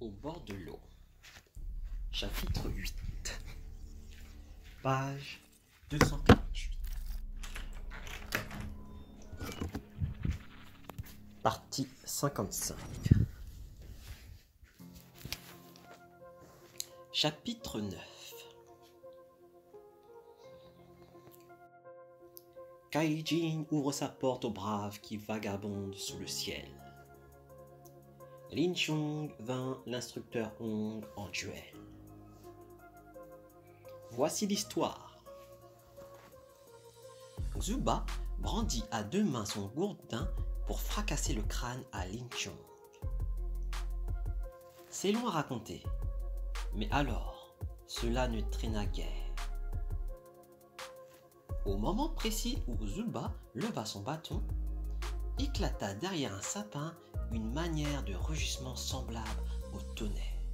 au bord de l'eau. Chapitre 8. Page 248. Partie 55. Chapitre 9. Kaijin ouvre sa porte aux braves qui vagabondent sous le ciel. Lin Chong vint l'instructeur Hong en duel. Voici l'histoire. Zuba brandit à deux mains son gourdin pour fracasser le crâne à Lin Chong. C'est long à raconter, mais alors, cela ne traîna guère. Au moment précis où Zuba leva son bâton, éclata derrière un sapin une manière de rugissement semblable au tonnerre,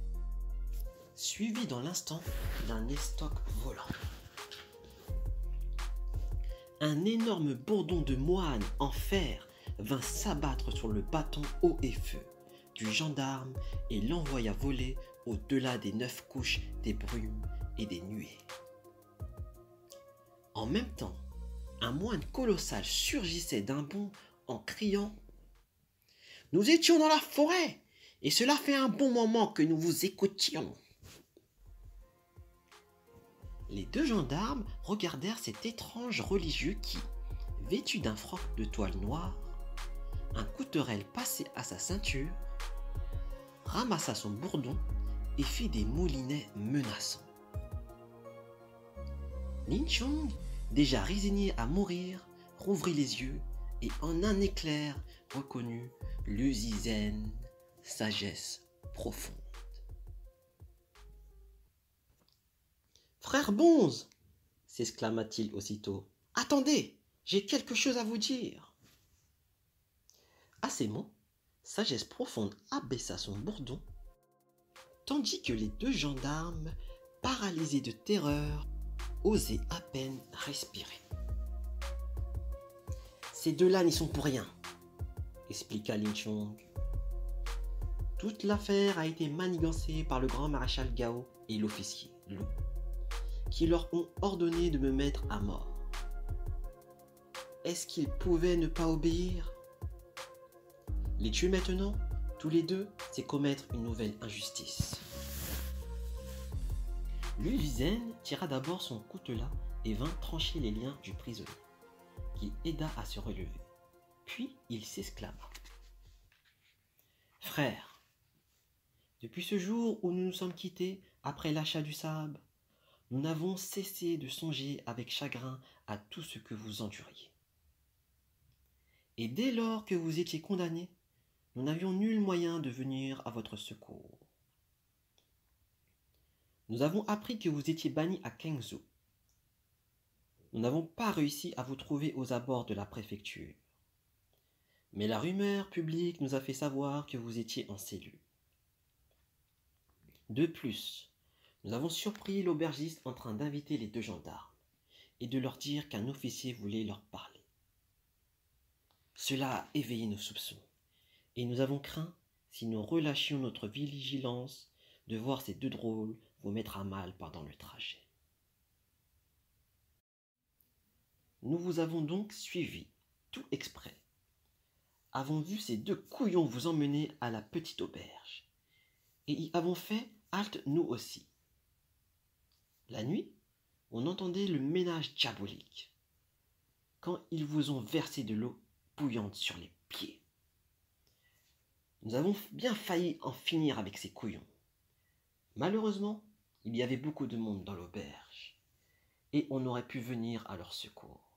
suivi dans l'instant d'un estoc volant. Un énorme bourdon de moine en fer vint s'abattre sur le bâton haut et feu du gendarme et l'envoya voler au-delà des 9 couches des brumes et des nuées. En même temps, un moine colossal surgissait d'un bond en criant « Nous étions dans la forêt, et cela fait un bon moment que nous vous écoutions. » Les deux gendarmes regardèrent cet étrange religieux qui, vêtu d'un froc de toile noire, un couterelle passé à sa ceinture, ramassa son bourdon et fit des moulinets menaçants. Lin Chong, déjà résigné à mourir, rouvrit les yeux et en un éclair reconnut le Zen, sagesse profonde. « Frère Bonze !» s'exclama-t-il aussitôt. « Attendez, j'ai quelque chose à vous dire. » À ces mots, Sagesse profonde abaissa son bourdon, tandis que les deux gendarmes, paralysés de terreur, osaient à peine respirer. « Ces deux-là n'y sont pour rien, » expliqua Lin Chong. « Toute l'affaire a été manigancée par le grand maréchal Gao et l'officier Lu, qui leur ont ordonné de me mettre à mort. Est-ce qu'ils pouvaient ne pas obéir? Les tuer maintenant, tous les deux, c'est commettre une nouvelle injustice. » Lu Zen tira d'abord son coutelas et vint trancher les liens du prisonnier, qui aida à se relever. Puis il s'exclama. « Frère, depuis ce jour où nous nous sommes quittés après l'achat du sable, nous n'avons cessé de songer avec chagrin à tout ce que vous enduriez. Et dès lors que vous étiez condamnés, nous n'avions nul moyen de venir à votre secours. Nous avons appris que vous étiez banni à Kengzhou. Nous n'avons pas réussi à vous trouver aux abords de la préfecture. Mais la rumeur publique nous a fait savoir que vous étiez en cellule. De plus, nous avons surpris l'aubergiste en train d'inviter les deux gendarmes et de leur dire qu'un officier voulait leur parler. Cela a éveillé nos soupçons et nous avons craint, si nous relâchions notre vigilance, de voir ces deux drôles vous mettre à mal pendant le trajet. Nous vous avons donc suivi, tout exprès. Avons vu ces deux couillons vous emmener à la petite auberge, et y avons fait halte nous aussi. La nuit, on entendait le ménage diabolique, quand ils vous ont versé de l'eau bouillante sur les pieds. Nous avons bien failli en finir avec ces couillons. Malheureusement, il y avait beaucoup de monde dans l'auberge, et on aurait pu venir à leur secours.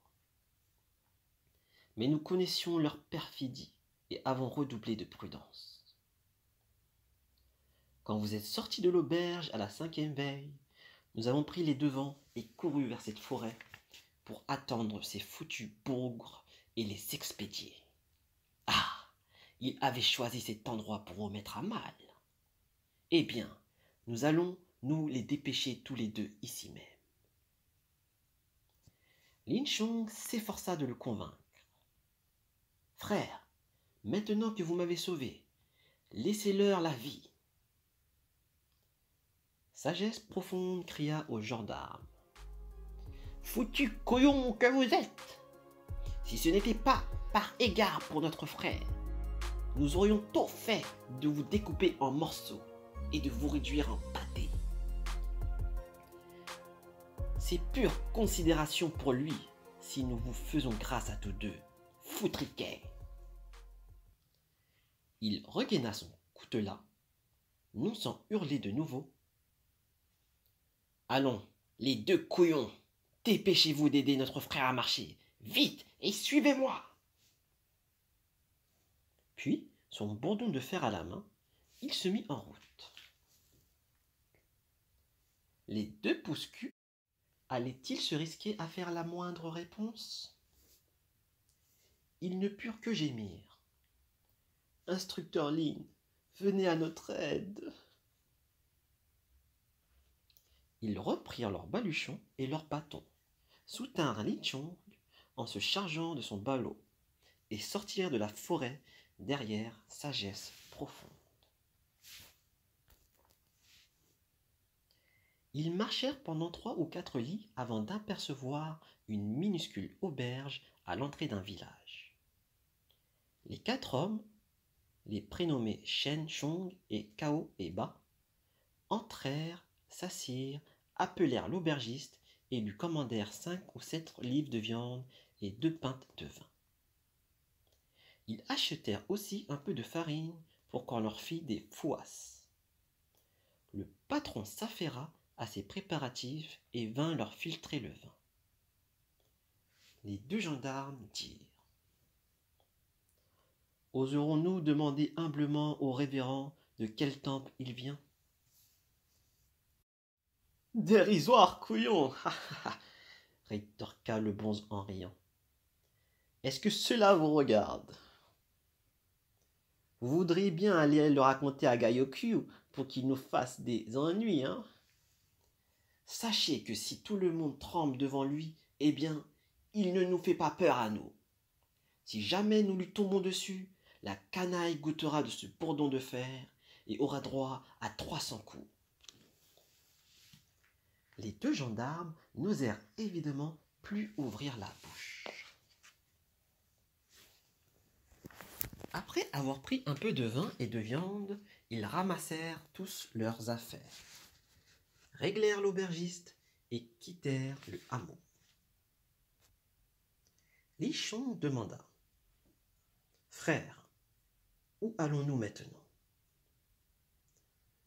Mais nous connaissions leur perfidie et avons redoublé de prudence. Quand vous êtes sortis de l'auberge à la 5e veille, nous avons pris les devants et couru vers cette forêt pour attendre ces foutus bougres et les expédier. Ah, ils avaient choisi cet endroit pour vous mettre à mal. Eh bien, nous allons nous les dépêcher tous les deux ici même. Lin Chong s'efforça de le convaincre. « Frère, maintenant que vous m'avez sauvé, laissez-leur la vie. Sagesse Profonde cria au gendarme. Foutu couillon que vous êtes! Si ce n'était pas par égard pour notre frère, nous aurions tôt fait de vous découper en morceaux et de vous réduire en pâté. C'est pure considération pour lui si nous vous faisons grâce à tous deux, foutriquets. Il regaina son coutelas, non sans hurler de nouveau. Allons, les deux couillons, dépêchez-vous d'aider notre frère à marcher. Vite et suivez-moi. Puis, son bourdon de fer à la main, il se mit en route. Les deux pousse-culs allaient-ils se risquer à faire la moindre réponse? Ils ne purent que gémir. Instructeur Lin, venez à notre aide. Ils reprirent leurs baluchons et leurs bâtons, soutinrent Lin Chong en se chargeant de son ballot, et sortirent de la forêt derrière Sagesse Profonde. Ils marchèrent pendant 3 ou 4 lis avant d'apercevoir une minuscule auberge à l'entrée d'un village. Les 4 hommes, les prénommés Shen, Chong et Cao et Ba, entrèrent, s'assirent, appelèrent l'aubergiste et lui commandèrent 5 ou 7 livres de viande et 2 pintes de vin. Ils achetèrent aussi un peu de farine pour qu'on leur fît des fouasses. Le patron s'affaira à ces préparatifs et vint leur filtrer le vin. Les deux gendarmes dirent: oserons-nous demander humblement au révérend de quel temple il vient? Dérisoire, couillon! rétorqua le bonze en riant. Est-ce que cela vous regarde? Vous voudriez bien aller le raconter à Gaïokyu pour qu'il nous fasse des ennuis, hein? Sachez que si tout le monde tremble devant lui, eh bien, il ne nous fait pas peur à nous. Si jamais nous lui tombons dessus, la canaille goûtera de ce bourdon de fer et aura droit à 300 coups. Les deux gendarmes n'osèrent évidemment plus ouvrir la bouche. Après avoir pris un peu de vin et de viande, ils ramassèrent tous leurs affaires, réglèrent l'aubergiste et quittèrent le hameau. Li Chong demanda: Frère, où allons-nous maintenant?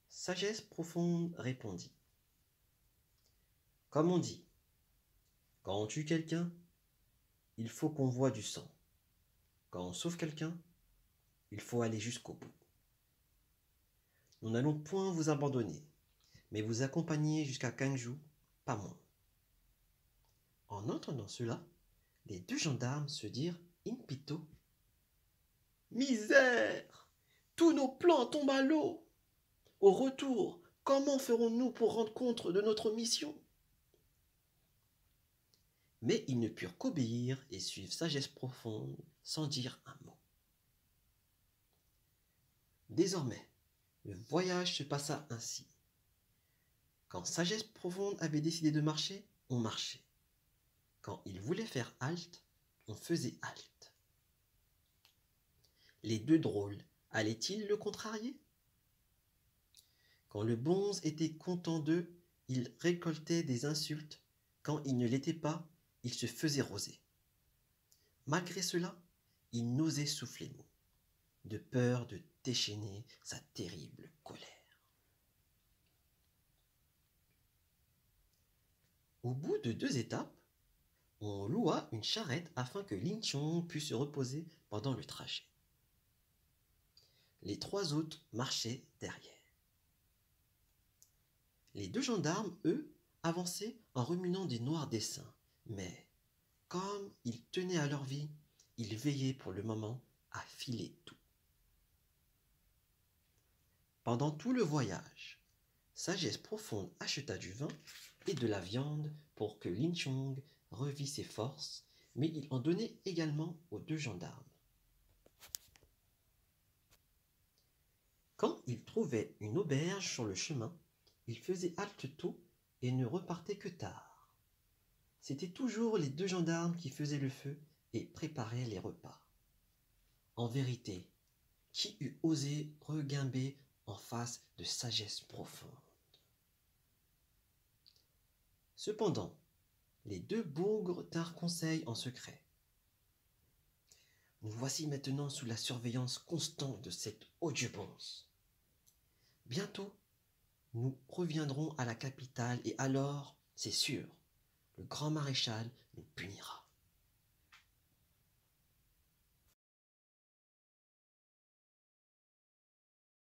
Sagesse Profonde répondit: Comme on dit, quand on tue quelqu'un, il faut qu'on voie du sang. Quand on sauve quelqu'un, il faut aller jusqu'au bout. Nous n'allons point vous abandonner, mais vous accompagner jusqu'à Kangju, pas moins. En entendant cela, les deux gendarmes se dirent in pito: Misère! Tous nos plans tombent à l'eau! Au retour, comment ferons-nous pour rendre compte de notre mission? Mais ils ne purent qu'obéir et suivre Sagesse Profonde sans dire un mot. Désormais, le voyage se passa ainsi. Quand Sagesse Profonde avait décidé de marcher, on marchait. Quand il voulait faire halte, on faisait halte. Les deux drôles allaient-ils le contrarier? Quand le bonze était content d'eux, il récoltait des insultes. Quand il ne l'était pas, il se faisait roser. Malgré cela, il n'osait souffler mot, de peur de déchaîner sa terrible colère. Au bout de 2 étapes, on loua une charrette afin que Lin Chong pût se reposer pendant le trajet. Les 3 autres marchaient derrière. Les 2 gendarmes, eux, avançaient en ruminant des noirs desseins, mais comme ils tenaient à leur vie, ils veillaient pour le moment à filer tout. Pendant tout le voyage, Sagesse Profonde acheta du vin et de la viande pour que Lin Chong revît ses forces, mais il en donnait également aux 2 gendarmes. Quand ils trouvaient une auberge sur le chemin, Ils faisaient halte tôt et ne repartaient que tard. C'étaient toujours les 2 gendarmes qui faisaient le feu et préparaient les repas. En vérité, qui eût osé reguimber en face de sagesse profonde? Cependant, les 2 bougres tinrent conseil en secret. Nous voici maintenant sous la surveillance constante de cette audience. Bientôt, nous reviendrons à la capitale et alors, c'est sûr, le grand maréchal nous punira.